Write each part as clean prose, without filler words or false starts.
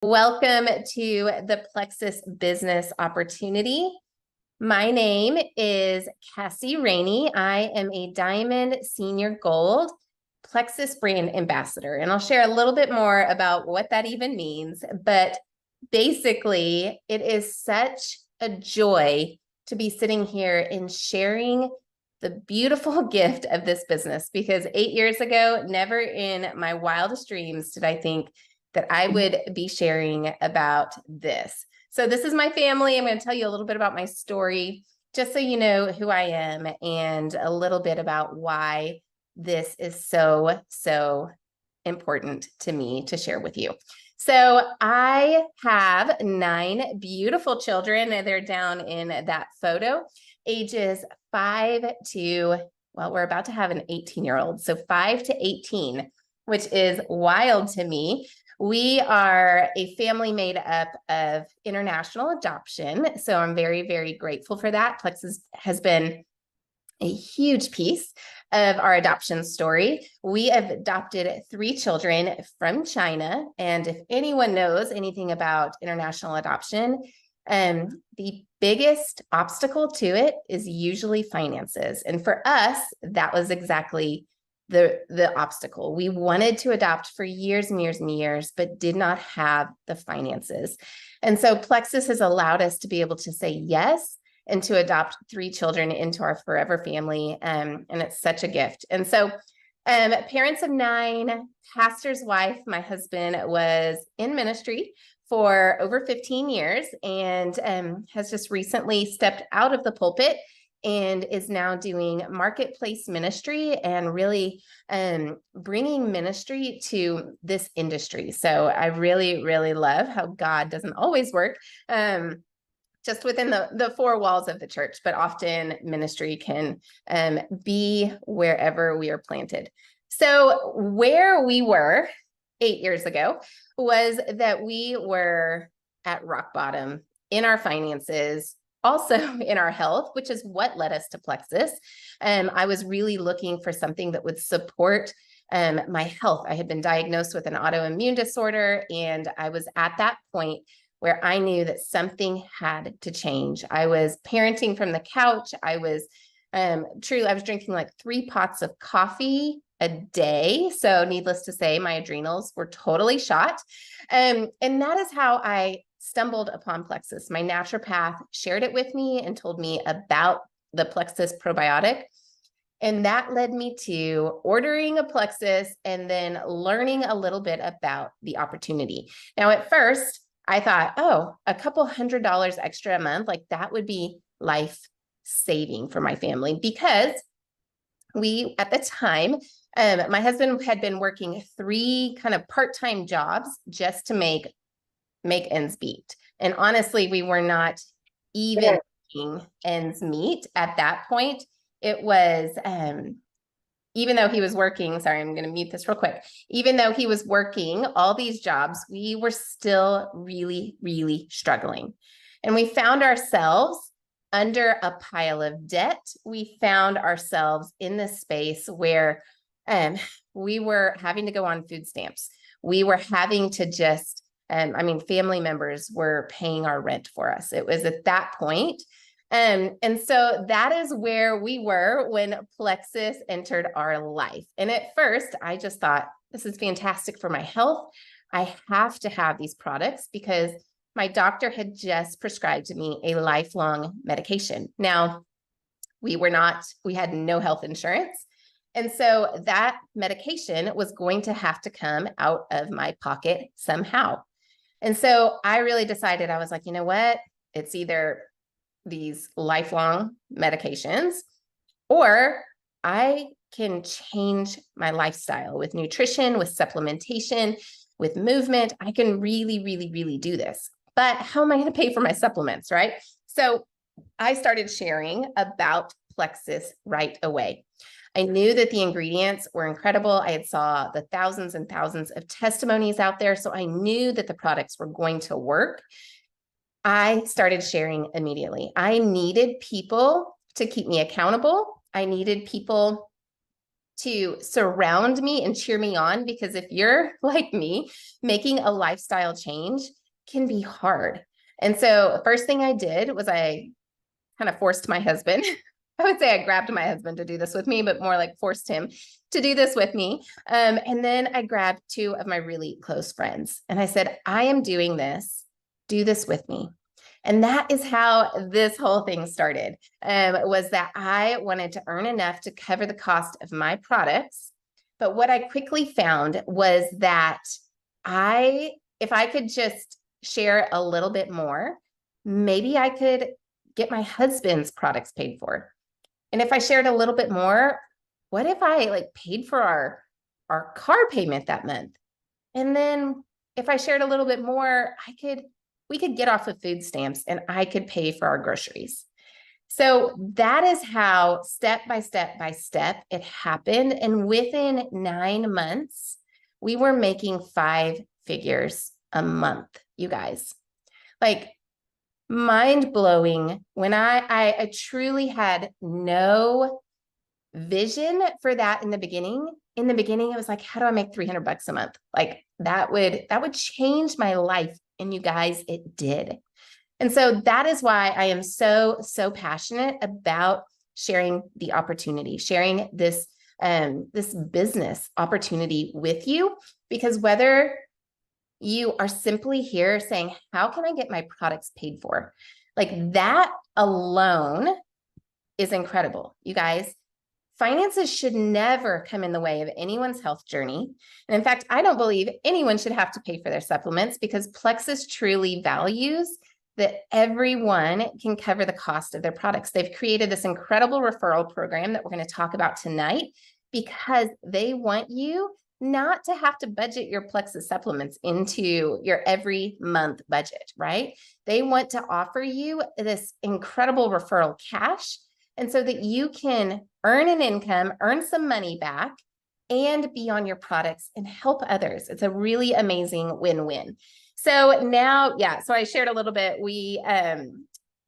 Welcome to the Plexus Business Opportunity. My name is Cassie Rainey. I am a Diamond Senior Gold Plexus Brand Ambassador, and I'll share a little bit more about what that even means. But basically, it is such a joy to be sitting here and sharing the beautiful gift of this business, because 8 years ago, never in my wildest dreams did I think that I would be sharing about this. So this is my family. I'm going to tell you a little bit about my story, just so you know who I am and a little bit about why this is so important to me to share with you. So I have 9 beautiful children, and they're down in that photo, ages 5 to, well, we're about to have an 18-year-old. So 5 to 18, which is wild to me. We are a family made up of international adoption. So I'm very grateful for that. Plexus has been a huge piece of our adoption story. We have adopted 3 children from China. And if anyone knows anything about international adoption, the biggest obstacle to it is usually finances. And for us, that was exactly the obstacle. We wanted to adopt for years and years, but did not have the finances. And so Plexus has allowed us to be able to say yes and to adopt 3 children into our forever family. And it's such a gift. And so parents of 9, pastor's wife, my husband was in ministry for over 15 years and has just recently stepped out of the pulpit and is now doing marketplace ministry and really bringing ministry to this industry. So I really love how God doesn't always work just within the 4 walls of the church, but often ministry can be wherever we are planted. So where we were 8 years ago was that we were at rock bottom in our finances, also in our health, which is what led us to Plexus. I was really looking for something that would support my health. I had been diagnosed with an autoimmune disorder, and I was at that point where I knew that something had to change. I was parenting from the couch. I was drinking like 3 pots of coffee a day. So needless to say, my adrenals were totally shot. And that is how I stumbled upon Plexus. My naturopath shared it with me and told me about the Plexus probiotic. And that led me to ordering a Plexus and then learning a little bit about the opportunity. Now, at first, I thought, oh, a couple $100 extra a month, like that would be life saving for my family, because we, at the time, my husband had been working 3 kind of part-time jobs just to make ends meet. And honestly, we were not even making ends meet at that point. It was, even though he was working, sorry, I'm going to mute this real quick. Even though he was working all these jobs, we were still really struggling. And we found ourselves under a pile of debt. We found ourselves in this space where we were having to go on food stamps. We were having to just, family members were paying our rent for us. It was at that point. And so that is where we were when Plexus entered our life. And at first, I just thought, this is fantastic for my health. I have to have these products because my doctor had just prescribed to me a lifelong medication. Now, we had no health insurance. And so that medication was going to have to come out of my pocket somehow. And so I really decided, I was like, you know what? It's either these lifelong medications, or I can change my lifestyle with nutrition, with supplementation, with movement. I can really do this. But how am I going to pay for my supplements, right? So I started sharing about Plexus right away. I knew that the ingredients were incredible. I had saw the thousands and thousands of testimonies out there. So I knew that the products were going to work. I started sharing immediately. I needed people to keep me accountable. I needed people to surround me and cheer me on, because if you're like me, making a lifestyle change can be hard. And so first thing I did was I kind of forced my husband. I would say I grabbed my husband to do this with me, but more like forced him to do this with me. And then I grabbed two of my really close friends and I said, I am doing this. Do this with me. And that is how this whole thing started, was that I wanted to earn enough to cover the cost of my products. But what I quickly found was that if I could just share a little bit more, maybe I could get my husband's products paid for. And if I shared a little bit more, what if I like paid for our car payment that month? And then if I shared a little bit more, we could get off of food stamps and I could pay for our groceries. So that is how step by step by step it happened. And within 9 months, we were making 5 figures a month, you guys. Like, mind blowing. When I truly had no vision for that in the beginning. In the beginning, it was like, how do I make $300 a month? Like that would change my life. And you guys, it did. And so that is why I am so, so passionate about sharing the opportunity, sharing this business opportunity with you, because whether you are simply here saying, how can I get my products paid for? Like that alone is incredible. You guys, finances should never come in the way of anyone's health journey. And in fact, I don't believe anyone should have to pay for their supplements, because Plexus truly values that everyone can cover the cost of their products. They've created this incredible referral program that we're going to talk about tonight, because they want you not to have to budget your Plexus supplements into your every month budget, right? They want to offer you this incredible referral cash, and so that you can earn an income, earn some money back, and be on your products and help others. It's a really amazing win-win. So now, so I shared a little bit.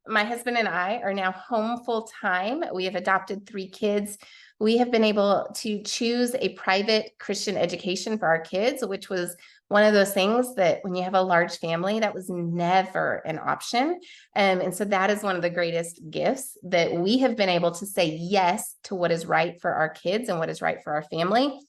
My husband and I are now home full time. We have adopted 3 kids. We have been able to choose a private Christian education for our kids, which was one of those things that when you have a large family, that was never an option. And so that is one of the greatest gifts, that we have been able to say yes to what is right for our kids and what is right for our family.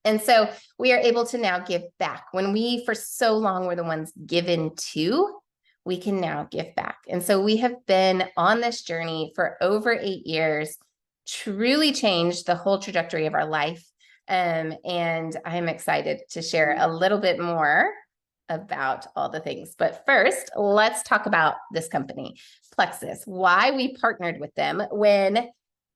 And so we are able to now give back. When we, for so long, were the ones given to, we can now give back. And so we have been on this journey for over 8 years, truly changed the whole trajectory of our life. And I'm excited to share a little bit more about all the things. But first, let's talk about this company, Plexus, why we partnered with them when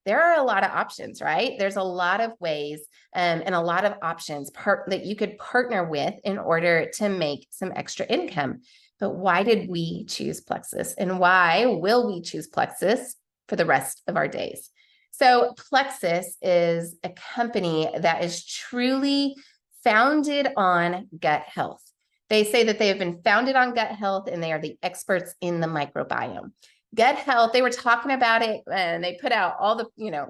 there are a lot of options, right? There's a lot of ways and a lot of options that you could partner with in order to make some extra income. But why did we choose Plexus, and why will we choose Plexus for the rest of our days? So Plexus is a company that is truly founded on gut health. They say that they have been founded on gut health, and they are the experts in the microbiome. Gut health, they were talking about it, and they put out all the,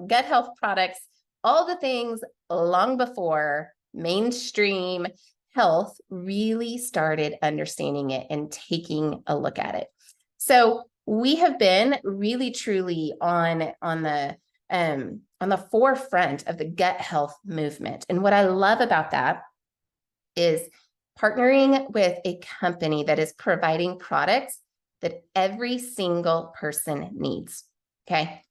gut health products, all the things long before mainstream health really started understanding it and taking a look at it. So we have been really truly on the forefront of the gut health movement. And what I love about that is partnering with a company that is providing products that every single person needs, okay?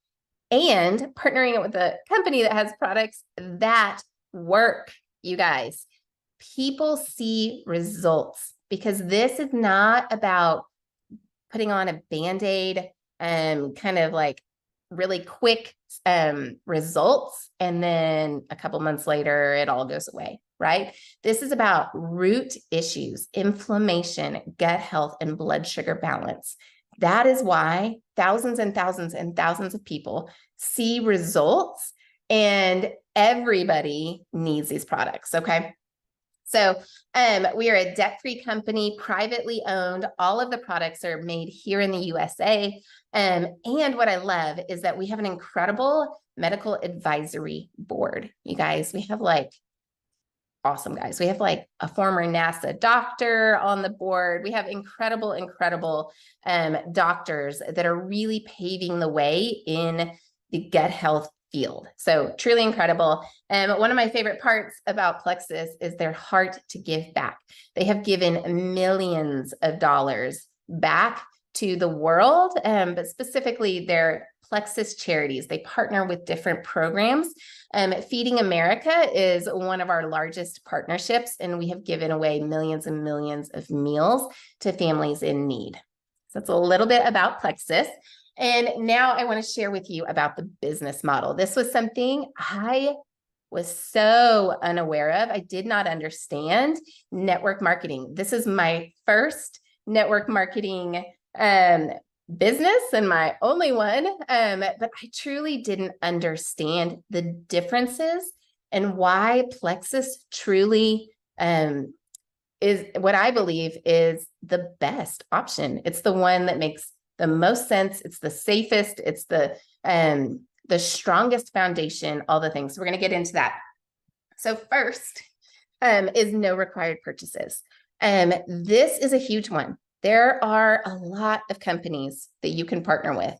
And partnering with a company that has products that work, you guys. People see results, because this is not about putting on a Band-Aid and kind of like really quick results, and then a couple months later, it all goes away, right? This is about root issues, inflammation, gut health, and blood sugar balance. That is why thousands and thousands and thousands of people see results, and everybody needs these products, okay? So we are a debt-free company, privately owned. All of the products are made here in the USA. And what I love is that we have an incredible medical advisory board. You guys, we have like awesome guys. We have like a former NASA doctor on the board. We have incredible, incredible doctors that are really paving the way in the gut health field. So truly incredible. One of my favorite parts about Plexus is their heart to give back. They have given millions of dollars back to the world, but specifically their Plexus charities. They partner with different programs. Feeding America is one of our largest partnerships, and we have given away millions and millions of meals to families in need. So that's a little bit about Plexus. And now I want to share with you about the business model. This was something I was so unaware of. I did not understand network marketing. This is my first network marketing business and my only one, but I truly didn't understand the differences and why Plexus truly is what I believe is the best option. It's the one that makes the most sense. It's the safest. It's the strongest foundation, all the things. So we're going to get into that. So first is no required purchases. This is a huge one. There are a lot of companies that you can partner with.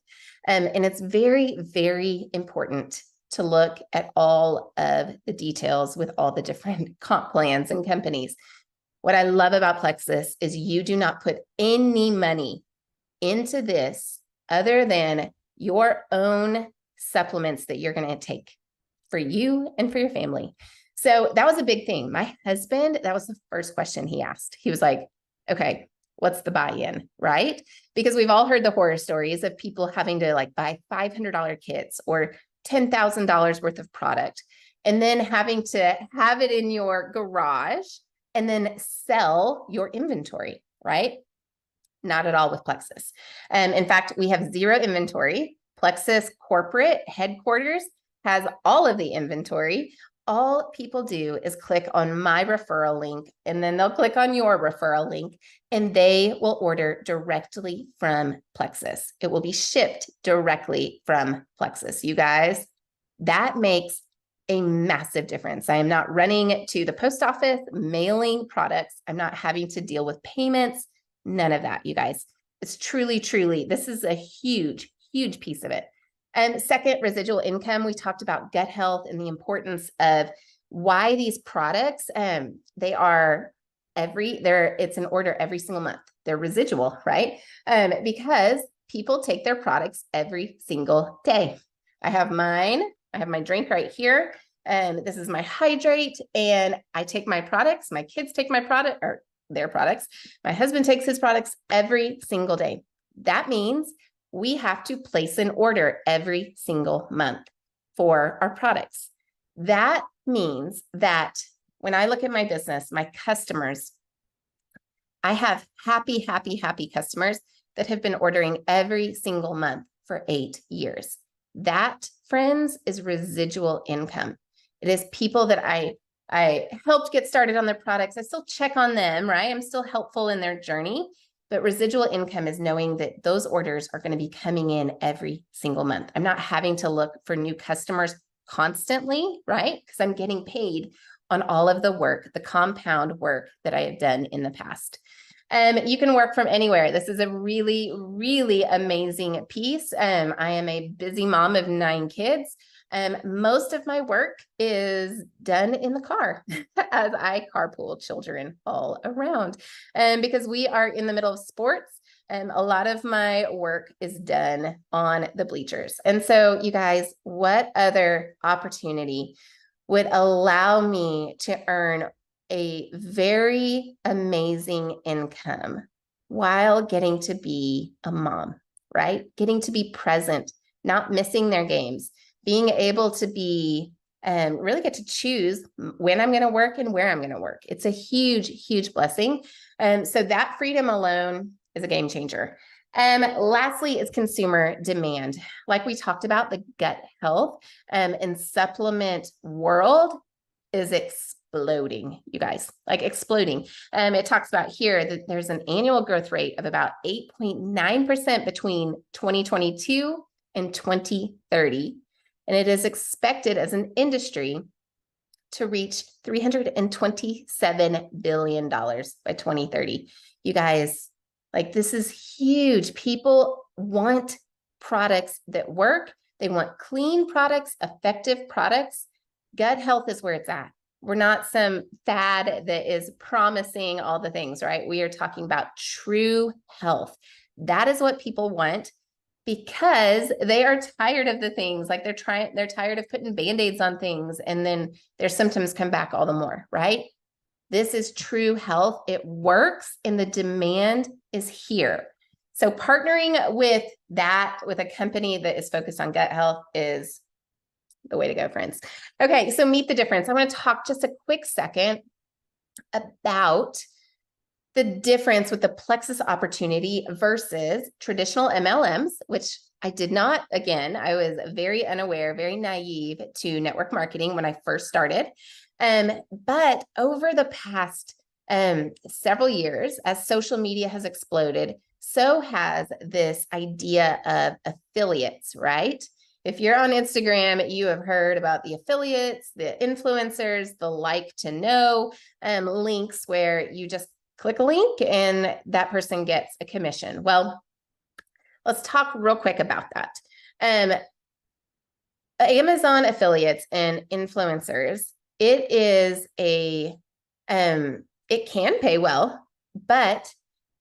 And it's very, very important to look at all of the details with all the different comp plans and companies. What I love about Plexus is you do not put any money into this other than your own supplements that you're going to take for you and for your family. So that was a big thing. My husband, that was the first question he asked. He was like, okay, what's the buy-in, right? Because we've all heard the horror stories of people having to like buy $500 kits or $10,000 worth of product, and then having to have it in your garage and then sell your inventory, right? Not at all with Plexus. In fact, we have zero inventory. Plexus corporate headquarters has all of the inventory. All people do is click on my referral link, and then they'll click on your referral link, and they will order directly from Plexus. It will be shipped directly from Plexus. You guys, that makes a massive difference. I am not running to the post office, mailing products. I'm not having to deal with payments. None of that, you guys. It's truly, truly, this is a huge, huge piece of it. Second, residual income. We talked about gut health and the importance of why these products, it's an order every single month. They're residual, right? Because people take their products every single day. I have mine. I have my drink right here. And this is my hydrate. And I take my products. My kids take my product or their products. My husband takes his products every single day. That means we have to place an order every single month for our products. That means that when I look at my business, my customers, I have happy, happy, happy customers that have been ordering every single month for 8 years. That, friends, is residual income. It is people that I helped get started on their products. I still check on them, right? I'm still helpful in their journey. But residual income is knowing that those orders are going to be coming in every single month. I'm not having to look for new customers constantly, right? Because I'm getting paid on all of the work, the compound work that I have done in the past. You can work from anywhere. This is a really, really amazing piece. I am a busy mom of 9 kids. Most of my work is done in the car as I carpool children all around. Because we are in the middle of sports, a lot of my work is done on the bleachers. And so you guys, what other opportunity would allow me to earn a very amazing income while getting to be a mom, right? Getting to be present, not missing their games, being able to be really get to choose when I'm going to work and where I'm going to work. It's a huge, huge blessing. So that freedom alone is a game changer. Lastly, is consumer demand. Like we talked about, the gut health and supplement world is exploding, you guys, like exploding. It talks about here that there's an annual growth rate of about 8.9% between 2022 and 2030. And it is expected as an industry to reach $327 billion by 2030. You guys, like, this is huge. People want products that work. They want clean products, effective products. Gut health is where it's at. We're not some fad that is promising all the things, right? We are talking about true health. That is what people want, because they are tired of the things, like they're tired of putting Band-Aids on things, and then their symptoms come back all the more, right? This is true health. It works, and the demand is here. So partnering with a company that is focused on gut health is the way to go, friends. Okay, so meet the difference. I want to talk just a quick second about the difference with the Plexus Opportunity versus traditional MLMs, which I did not, again, I was very unaware, very naive to network marketing when I first started. But over the past several years, as social media has exploded, so has this idea of affiliates, right? If you're on Instagram, you have heard about the affiliates, the influencers, the like to know links where you just click a link and that person gets a commission. Well, let's talk real quick about that. Amazon affiliates and influencers, it can pay well, but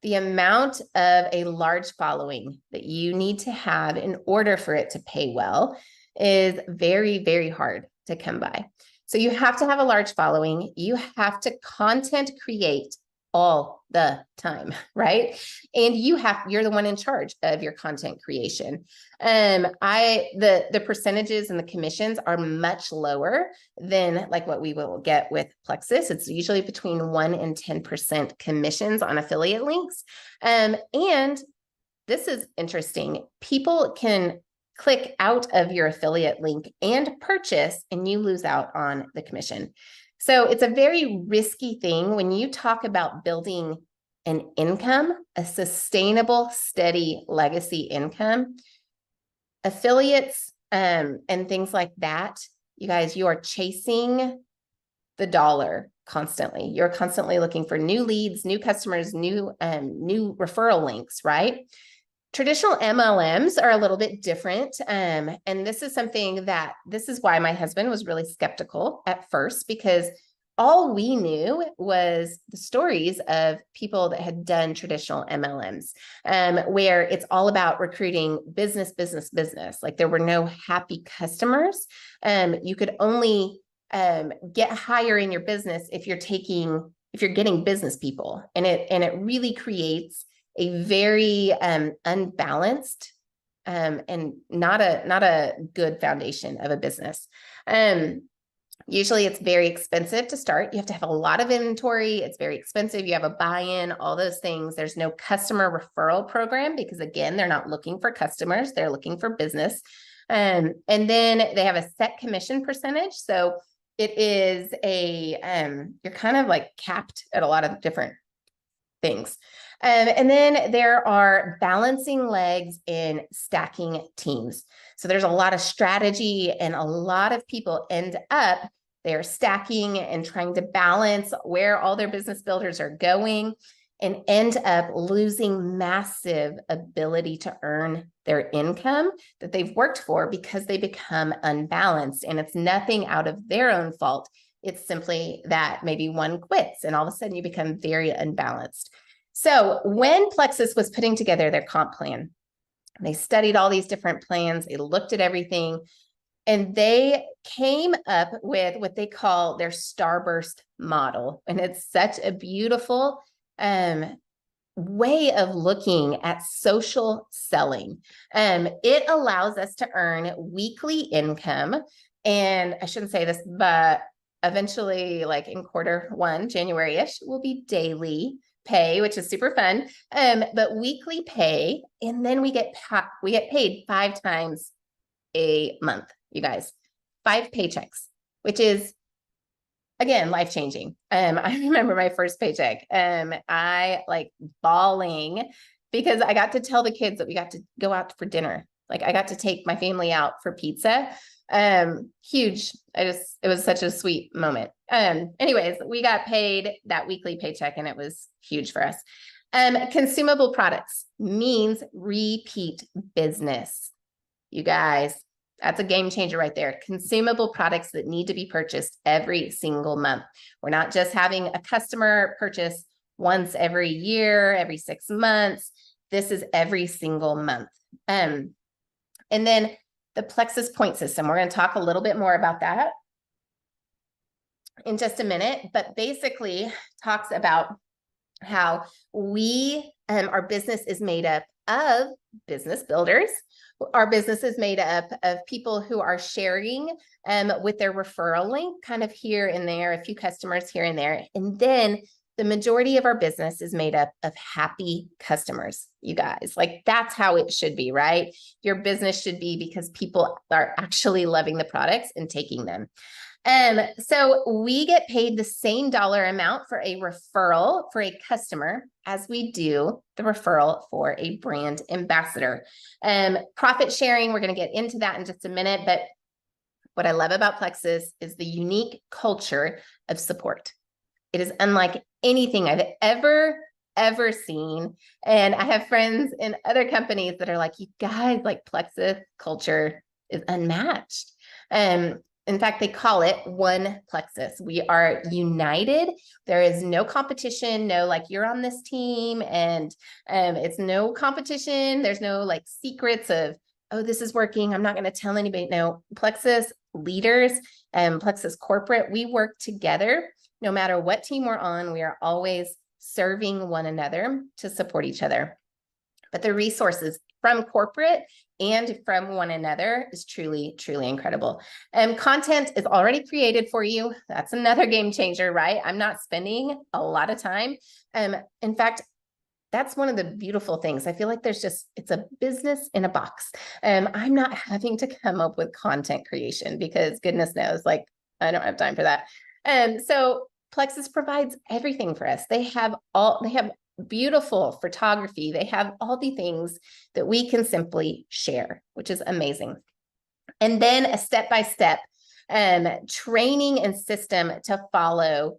the amount of a large following that you need to have in order for it to pay well is very, very hard to come by. So you have to have a large following. You have to content create all the time, right? And you're the one in charge of your content creation. The percentages and the commissions are much lower than like what we will get with Plexus. It's usually between 1 and 10% commissions on affiliate links. And this is interesting. People can click out of your affiliate link and purchase, and you lose out on the commission. So it's a very risky thing when you talk about building an income, a sustainable, steady legacy income. Affiliates and things like that, you guys, you are chasing the dollar constantly. You're constantly looking for new leads, new customers, new referral links, right? Traditional MLMs are a little bit different. And this is why my husband was really skeptical at first, because all we knew was the stories of people that had done traditional MLMs, where it's all about recruiting business. Like there were no happy customers. You could only get higher in your business if you're getting business people, and it really creates a very unbalanced and not a good foundation of a business. Usually it's very expensive to start. You have to have a lot of inventory. It's very expensive. You have a buy-in, all those things. There's no customer referral program because, again, they're not looking for customers. They're looking for business. And then they have a set commission percentage. So it is you're kind of like capped at a lot of different things. And then there are balancing legs in stacking teams. So there's a lot of strategy, and a lot of people end up, they're stacking and trying to balance where all their business builders are going, and end up losing massive ability to earn their income that they've worked for because they become unbalanced. And it's nothing out of their own fault. It's simply that maybe one quits and all of a sudden you become very unbalanced. So when Plexus was putting together their comp plan, they studied all these different plans, they looked at everything, and they came up with what they call their Starburst model. And it's such a beautiful way of looking at social selling. It allows us to earn weekly income. And I shouldn't say this, but eventually, like in Q1, January-ish, will be daily pay, which is super fun. But weekly pay, and then we get paid 5 times a month, you guys, 5 paychecks, which is, again, life-changing. I remember my first paycheck. I like bawling because I got to tell the kids that we got to go out for dinner. Like I got to take my family out for pizza. Huge. It was such a sweet moment. Anyways, we got paid that weekly paycheck and it was huge for us. Consumable products means repeat business. You guys, that's a game changer right there. Consumable products that need to be purchased every single month. We're not just having a customer purchase once every year, every 6 months. This is every single month. And then the Plexus point system. We're going to talk a little bit more about that in just a minute, but basically talks about how our business is made up of business builders. Our business is made up of people who are sharing with their referral link, kind of here and there, a few customers here and there. And then the majority of our business is made up of happy customers, you guys. Like that's how it should be, right? Your business should be because people are actually loving the products and taking them. So we get paid the same dollar amount for a referral for a customer as we do the referral for a brand ambassador. Profit sharing, we're going to get into that in just a minute, but what I love about Plexus is the unique culture of support. It is unlike anything I've ever seen. And I have friends in other companies that are like, you guys, like Plexus culture is unmatched. In fact, they call it one Plexus. We are united. There is no competition, no like you're on this team and it's no competition. There's no like secrets of, oh, this is working. I'm not going to tell anybody. No, Plexus leaders and Plexus corporate, we work together. No matter what team we're on, we are always serving one another to support each other. But the resources from corporate and from one another is truly, truly incredible. Content is already created for you. That's another game changer, right? I'm not spending a lot of time. In fact, that's one of the beautiful things. I feel like it's a business in a box. I'm not having to come up with content creation because goodness knows, like I don't have time for that. So Plexus provides everything for us. They have beautiful photography. They have all the things that we can simply share, which is amazing. And then a step-by-step training and system to follow,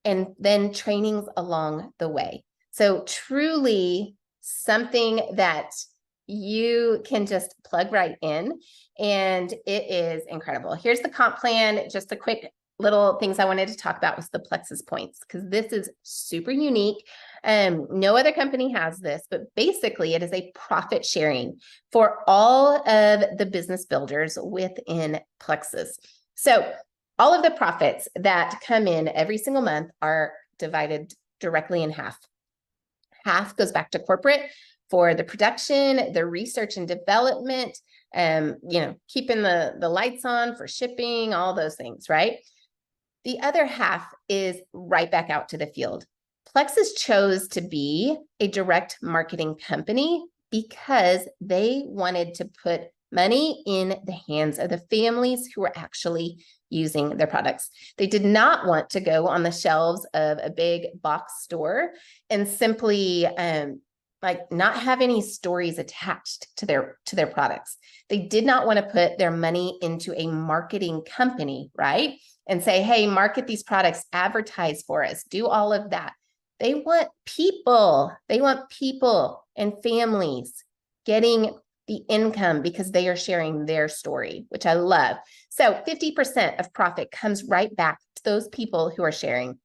and then trainings along the way. So truly something that you can just plug right in, and it is incredible. Here's the comp plan, just a quick little things I wanted to talk about was the Plexus points, because this is super unique. No other company has this, but basically it is a profit sharing for all of the business builders within Plexus. So all of the profits that come in every single month are divided directly in half. Half goes back to corporate for the production, the research and development, keeping the lights on for shipping, all those things, right? The other half is right back out to the field. Plexus chose to be a direct marketing company because they wanted to put money in the hands of the families who were actually using their products. They did not want to go on the shelves of a big box store and simply not have any stories attached to their products. They did not want to put their money into a marketing company, right? And say, hey, market these products, advertise for us, do all of that. They want people. They want people and families getting the income because they are sharing their story, which I love. So 50% of profit comes right back to those people who are sharing.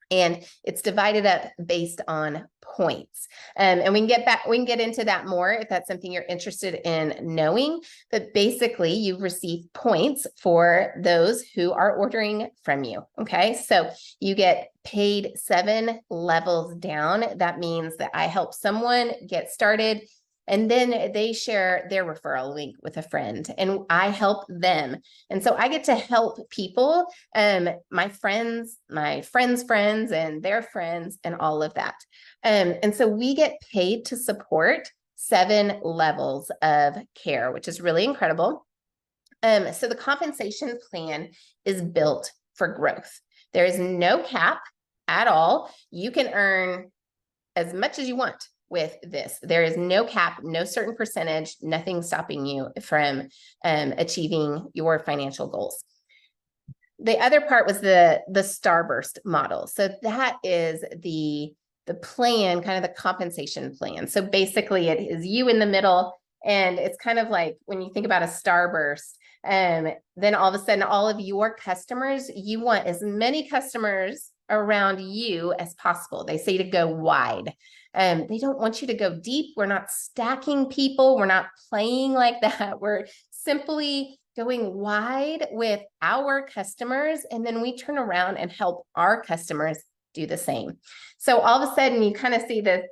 And it's divided up based on points. And we can get into that more if that's something you're interested in knowing. But basically, you receive points for those who are ordering from you. Okay, so you get paid 7 levels down. That means that I help someone get started, and then they share their referral link with a friend and I help them. And so I get to help people, my friends' friends and their friends and all of that. And so we get paid to support 7 levels of care, which is really incredible. So the compensation plan is built for growth. There is no cap at all. You can earn as much as you want. with this. There is no cap, no certain percentage, nothing stopping you from achieving your financial goals. The other part was the starburst model. So that is the plan, kind of the compensation plan. So basically it is you in the middle, and it's kind of like when you think about a starburst, then all of a sudden all of your customers, you want as many customers around you as possible. They say to go wide. They don't want you to go deep. We're not stacking people. We're not playing like that. We're simply going wide with our customers, and then we turn around and help our customers do the same. So all of a sudden you kind of see this,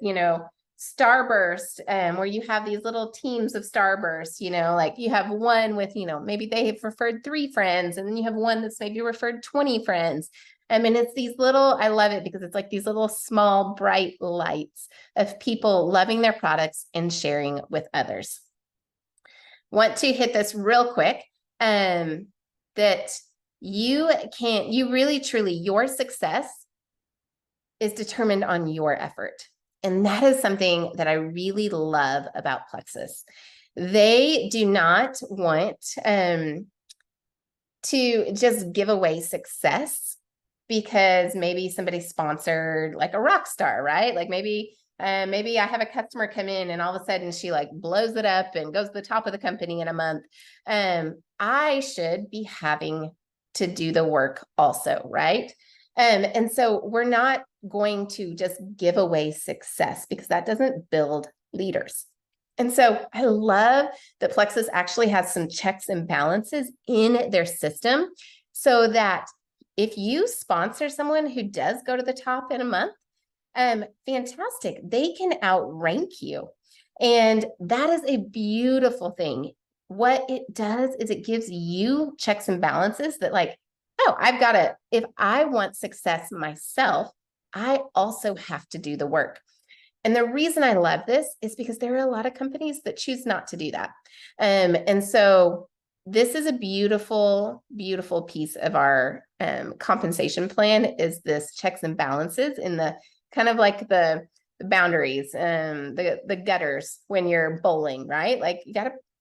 starburst, where you have these little teams of starbursts, like you have one with, maybe they have referred 3 friends, and then you have one that's maybe referred 20 friends. I mean, it's these little, I love it because it's like these little small bright lights of people loving their products and sharing with others. Want to hit this real quick, that you really, truly, your success is determined on your effort. And that is something that I really love about Plexus. They do not want to just give away success because maybe somebody sponsored like a rock star, right? Like maybe I have a customer come in and all of a sudden she like blows it up and goes to the top of the company in a month. I should be having to do the work also, right? And so we're not going to just give away success because that doesn't build leaders. And so I love that Plexus actually has some checks and balances in their system so that if you sponsor someone who does go to the top in a month, fantastic. They can outrank you. And that is a beautiful thing. What it does is it gives you checks and balances that like, oh, if I want success myself, I also have to do the work. And the reason I love this is because there are a lot of companies that choose not to do that. And so this is a beautiful, beautiful piece of our compensation plan is this checks and balances in the kind of like the boundaries, the gutters when you're bowling, right? Like you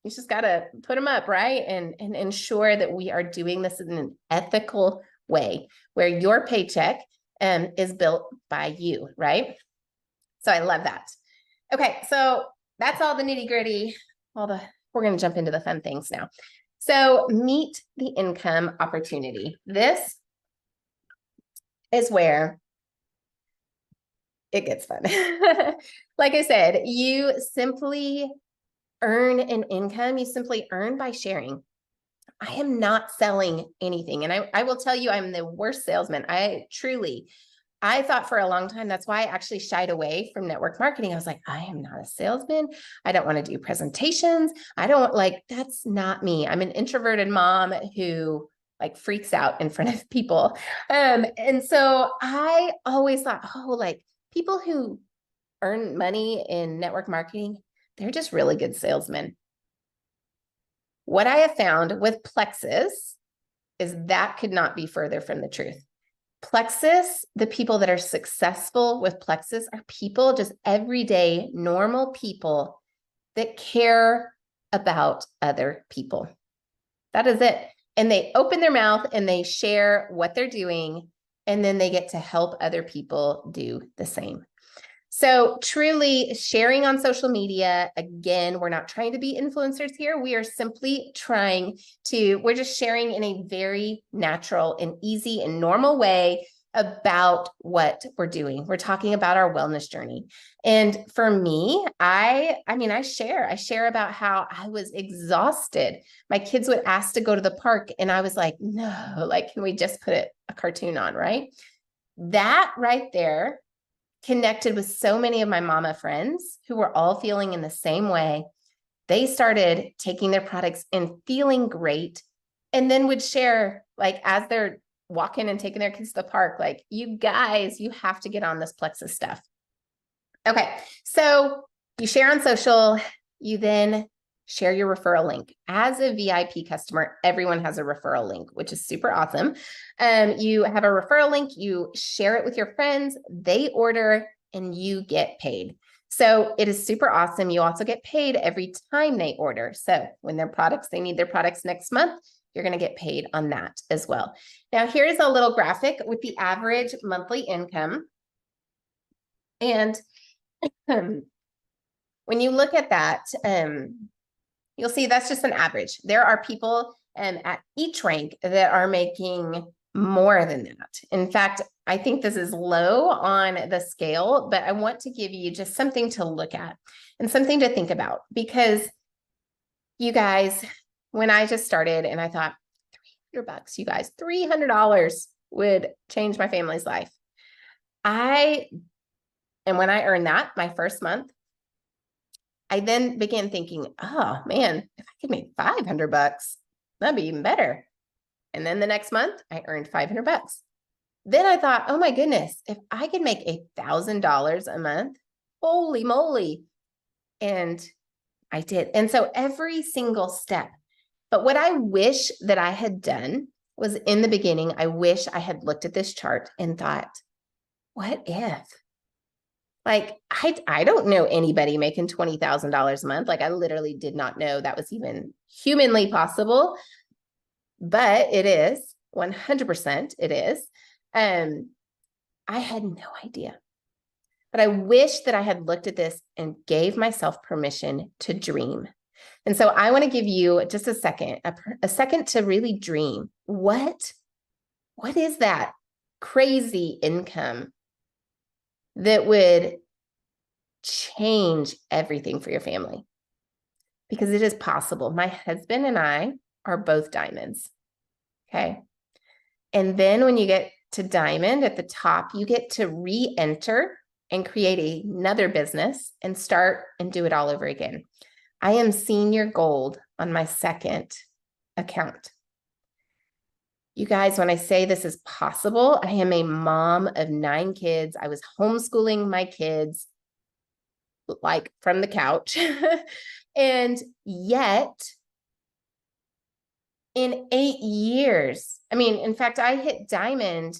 just gotta put them up, right? And ensure that we are doing this in an ethical way where your paycheck is built by you, right? So I love that. Okay, so that's all the nitty gritty. We're gonna jump into the fun things now. So meet the income opportunity. This is where it gets fun. Like I said, you simply earn an income. You simply earn by sharing. I am not selling anything. And I will tell you, I'm the worst salesman. I thought for a long time, that's why I actually shied away from network marketing. I was like, I am not a salesman. I don't want to do presentations. That's not me. I'm an introverted mom who like freaks out in front of people. And so I always thought, people who earn money in network marketing, they're just really good salesmen. What I have found with Plexus is that could not be further from the truth. Plexus, the people that are successful with Plexus are people, just everyday, normal people that care about other people. That is it. And they open their mouth and they share what they're doing, and then they get to help other people do the same. So truly sharing on social media, again, we're not trying to be influencers here. We are simply we're just sharing in a very natural and easy and normal way about what we're doing. We're talking about our wellness journey. And for me, I share about how I was exhausted. My kids would ask to go to the park and I was like, no, can we just put a cartoon on, right? That right there connected with so many of my mama friends who were all feeling in the same way. They started taking their products and feeling great, and then would share, as they're walking and taking their kids to the park, you guys, you have to get on this Plexus stuff. Okay, so you share on social, you then share your referral link. As a VIP customer, everyone has a referral link, which is super awesome. You have a referral link, you share it with your friends, they order, and you get paid. So it is super awesome. You also get paid every time they order. So when their products, they need their products next month, you're going to get paid on that as well. Now, here's a little graphic with the average monthly income. And when you look at that, you'll see that's just an average. There are people at each rank that are making more than that. In fact, I think this is low on the scale, but I want to give you just something to look at and something to think about, because you guys, when I just started and I thought $300, you guys, $300 would change my family's life. And when I earned that my first month, I then began thinking, oh man, if I could make $500, that'd be even better. And then the next month I earned $500. Then I thought, oh my goodness, if I could make $1,000 a month, holy moly. And I did. And so every single step. But what I wish that I had done was, in the beginning, I wish I had looked at this chart and thought, what if? Like, I don't know anybody making $20,000 a month. Like, I literally did not know that was even humanly possible, but it is 100%. It is. I had no idea, but I wish that I had looked at this and gave myself permission to dream. And so I want to give you just a second to really dream. What is that crazy income that would change everything for your family? Because it is possible. My husband and I are both diamonds. Okay. And then when you get to diamond at the top, you get to re-enter and create another business and start and do it all over again. I am senior gold on my second account. You guys, when I say this is possible, I am a mom of 9 kids. I was homeschooling my kids like from the couch. And yet in 8 years, I mean, in fact, I hit diamond,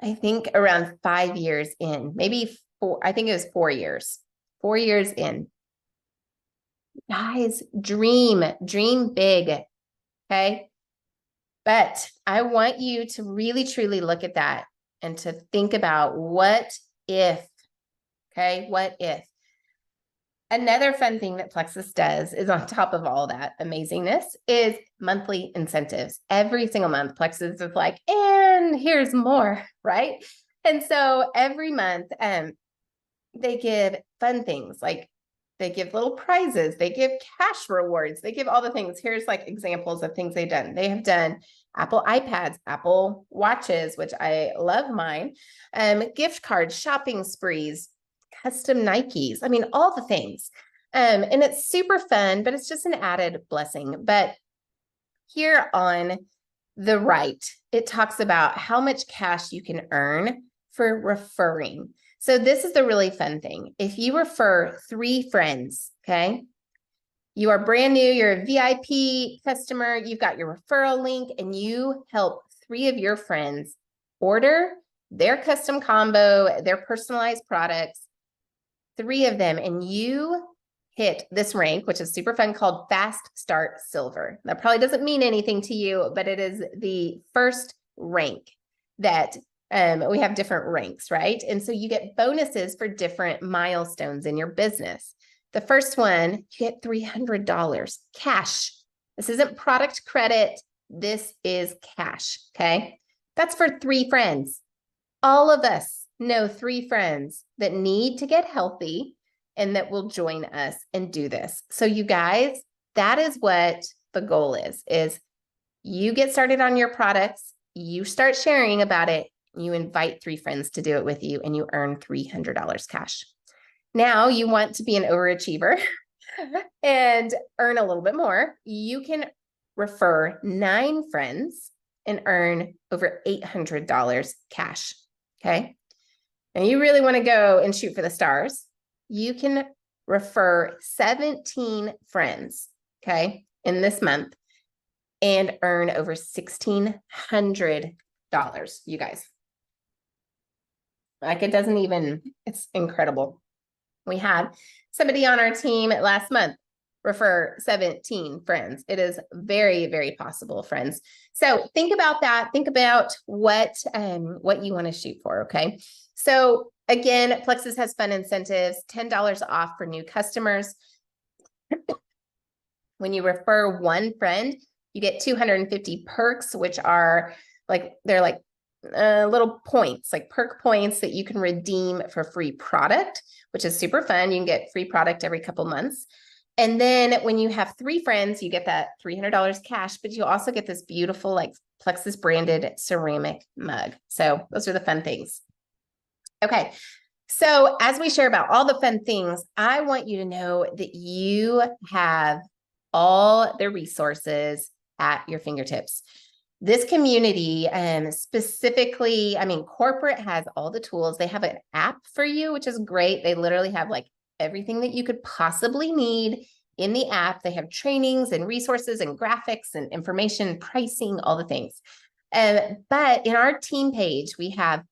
I think around 5 years in, maybe 4, I think it was 4 years, 4 years in. Guys, dream big. Okay. But I want you to really, truly look at that and to think about what if, okay? What if? Another fun thing that Plexus does is, on top of all that amazingness, is monthly incentives. Every single month, Plexus is like, and here's more, right? And so every month, they give fun things, like they give little prizes, they give cash rewards, they give all the things. Here's like examples of things they've done. They have done Apple iPads, Apple watches, which I love mine, gift cards, shopping sprees, custom Nikes. I mean, all the things. And it's super fun, but it's just an added blessing. But here on the right, it talks about how much cash you can earn for referring. So this is the really fun thing. If you refer 3 friends, okay, you are brand new, you're a VIP customer, you've got your referral link, and you help 3 of your friends order their custom combo, their personalized products, 3 of them, and you hit this rank, which is super fun, called Fast Start Silver. That probably doesn't mean anything to you, but it is the first rank that we have different ranks, right? And so you get bonuses for different milestones in your business. The first one, you get $300 cash. This isn't product credit. This is cash, okay? That's for 3 friends. All of us know 3 friends that need to get healthy and that will join us and do this. So you guys, that is what the goal is you get started on your products, you start sharing about it, you invite 3 friends to do it with you, and you earn $300 cash. Now you want to be an overachiever and earn a little bit more. You can refer 9 friends and earn over $800 cash, okay? And you really want to go and shoot for the stars. You can refer 17 friends, okay, in this month and earn over $1,600, you guys. Like, it doesn't even, it's incredible. We had somebody on our team last month refer 17 friends. It is very, very possible, friends. So think about that. Think about what you want to shoot for, okay? So again, Plexus has fun incentives, $10 off for new customers. When you refer one friend, you get 250 perks, which are they're like little points, like perk points that you can redeem for free product, which is super fun. You can get free product every couple months. And then when you have 3 friends, you get that $300 cash, but you also get this beautiful like Plexus branded ceramic mug. So those are the fun things. Okay. So as we share about all the fun things, I want you to know that you have all the resources at your fingertips. This community, specifically, I mean, corporate has all the tools. They have an app for you, which is great. They literally have like everything that you could possibly need in the app. They have trainings and resources and graphics and information, pricing, all the things. But in our team page, we have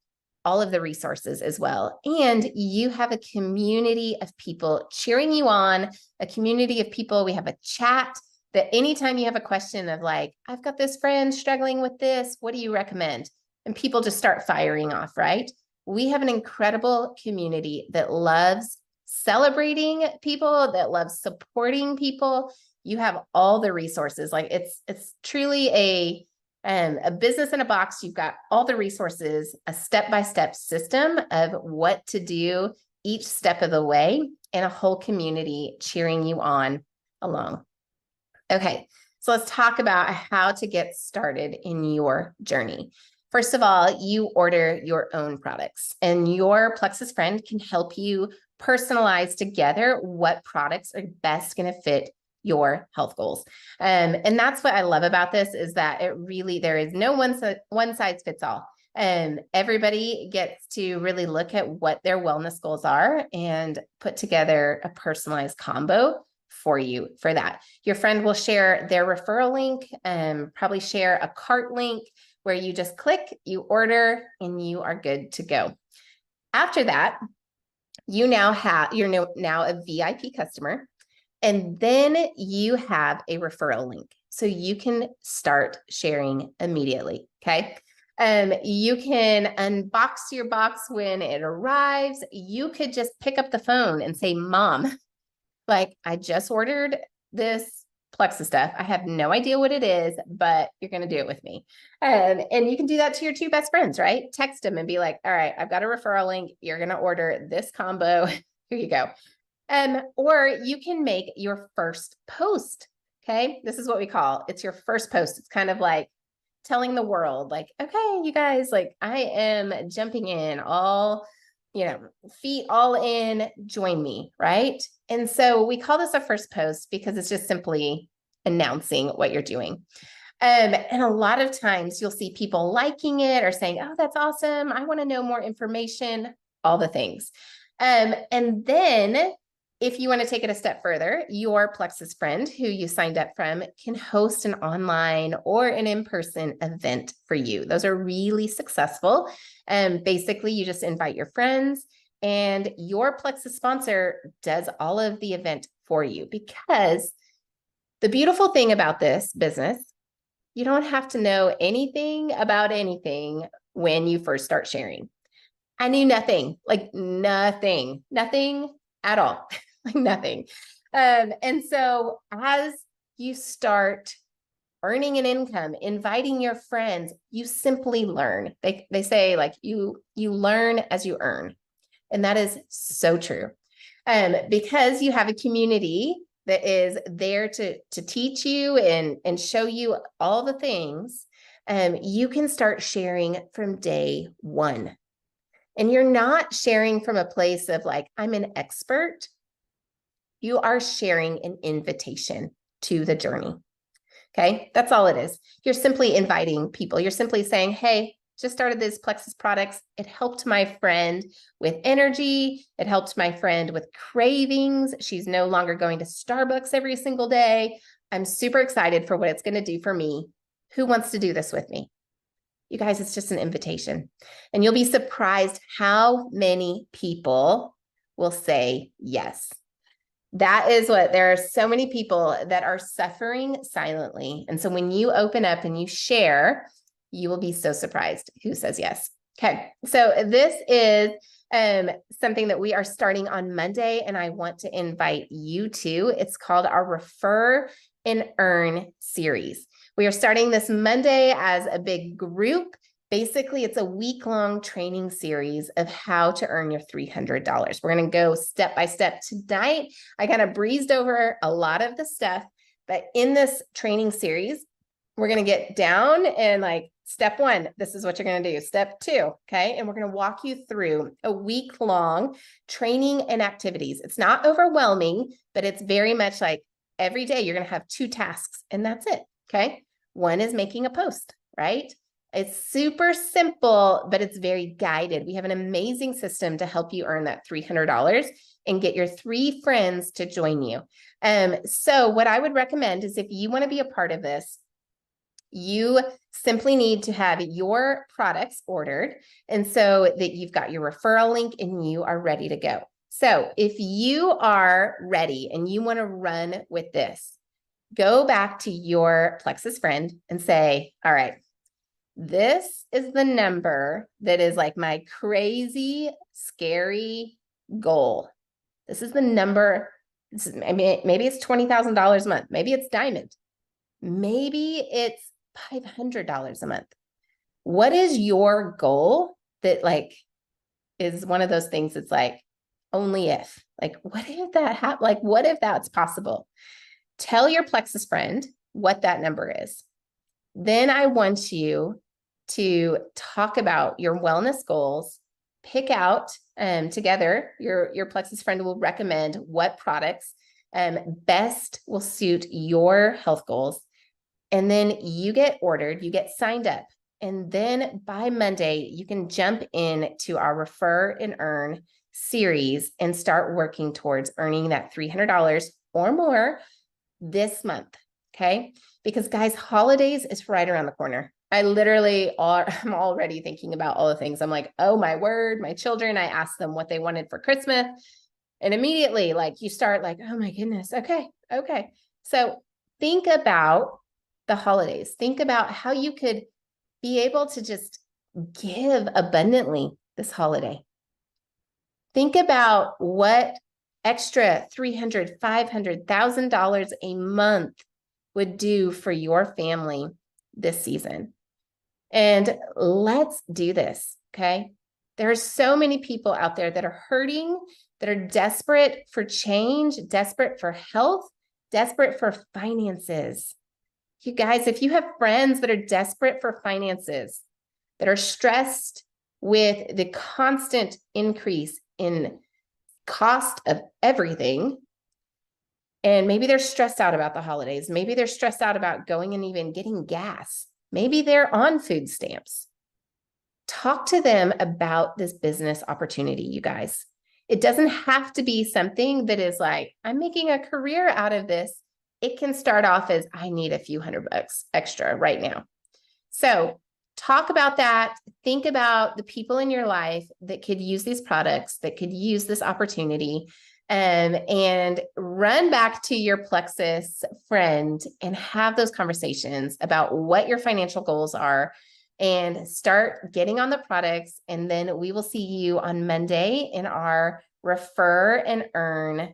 all of the resources as well. And you have a community of people cheering you on, a community of people. We have a chat that anytime you have a question of like, I've got this friend struggling with this, what do you recommend? And people just start firing off, right? We have an incredible community that loves celebrating people, that loves supporting people. You have all the resources. Like it's truly a business in a box. You've got all the resources, a step-by-step system of what to do each step of the way, and a whole community cheering you on along. Okay, so let's talk about how to get started in your journey. First of all, you order your own products, and your Plexus friend can help you personalize together what products are best going to fit your health goals. And that's what I love about this, is that there is no one size fits all. Everybody gets to really look at what their wellness goals are and put together a personalized combo for you for that. Your friend will share their referral link, probably share a cart link where you just click, you order, and you are good to go. After that, you're now a VIP customer. And then you have a referral link. So you can start sharing immediately, okay? You can unbox your box when it arrives. You could just pick up the phone and say, Mom, like I just ordered this Plexus stuff. I have no idea what it is, but you're going to do it with me. And you can do that to your 2 best friends, right? Text them and be like, all right, I've got a referral link. You're going to order this combo. Here you go. Or you can make your first post. Okay. This is what we call, it's your first post. It's kind of like telling the world like, okay, you guys, like I am jumping in all, feet all in, join me. Right. And so we call this a first post because it's just simply announcing what you're doing. And a lot of times you'll see people liking it or saying, oh, that's awesome. I want to know more information, all the things. And then if you want to take it a step further, your Plexus friend who you signed up from can host an online or an in-person event for you. Those are really successful. Basically, you just invite your friends and your Plexus sponsor does all of the event for you, because the beautiful thing about this business, you don't have to know anything about anything when you first start sharing. I knew nothing, like nothing at all. Like nothing. And so as you start earning an income, inviting your friends, you simply learn. They say like you learn as you earn. And that is so true. Because you have a community that is there to teach you and show you all the things, you can start sharing from day one. And you're not sharing from a place of like, I'm an expert. You are sharing an invitation to the journey. Okay, that's all it is. You're simply inviting people. You're simply saying, hey, just started this Plexus products. It helped my friend with energy. It helped my friend with cravings. She's no longer going to Starbucks every single day. I'm super excited for what it's going to do for me. Who wants to do this with me? You guys, it's just an invitation. And you'll be surprised how many people will say yes. That is what, there are so many people that are suffering silently. And so when you open up and you share, you will be so surprised who says yes. Okay, so this is something that we are starting on Monday, and I want to invite you to. It's called our Refer and Earn series. We are starting this Monday as a big group. Basically, it's a week-long training series of how to earn your $300. We're going to go step by step tonight. I kind of breezed over a lot of the stuff, but in this training series, we're going to get down and like step one, this is what you're going to do. Step two, okay? And we're going to walk you through a week-long training and activities. It's not overwhelming, but it's very much like every day you're going to have 2 tasks and that's it, okay? One is making a post, right? It's super simple, but it's very guided. We have an amazing system to help you earn that $300 and get your 3 friends to join you. So what I would recommend is if you want to be a part of this, you simply need to have your products ordered, and so that you've got your referral link and you are ready to go. So if you are ready and you want to run with this, go back to your Plexus friend and say, all right, this is the number that is like my crazy, scary goal. This is the number. This is, maybe it's $20,000 a month. Maybe it's diamond. Maybe it's $500 a month. What is your goal that like is one of those things that's like only if, like, what if that happens? Like, what if that's possible? Tell your Plexus friend what that number is. Then I want you to talk about your wellness goals, pick out together, your Plexus friend will recommend what products best will suit your health goals. And then you get ordered, you get signed up. And then by Monday, you can jump into our Refer and Earn series and start working towards earning that $300 or more this month. Okay. Because guys, holidays is right around the corner. I'm already thinking about all the things. I'm like, oh my word, my children, I asked them what they wanted for Christmas. And immediately like you start like, oh my goodness. Okay. So think about the holidays. Think about how you could be able to just give abundantly this holiday. Think about what extra $300,000, $500,000 a month would do for your family this season. And let's do this, okay? There are so many people out there that are hurting, that are desperate for change, desperate for health, desperate for finances. You guys, if you have friends that are desperate for finances, that are stressed with the constant increase in cost of everything, and maybe they're stressed out about the holidays, maybe they're stressed out about going and even getting gas, maybe they're on food stamps, talk to them about this business opportunity, you guys. It doesn't have to be something that is like, I'm making a career out of this. It can start off as I need a few $100 extra right now. So talk about that. Think about the people in your life that could use these products, that could use this opportunity, and run back to your Plexus friend and have those conversations about what your financial goals are and start getting on the products. And then we will see you on Monday in our Refer and Earn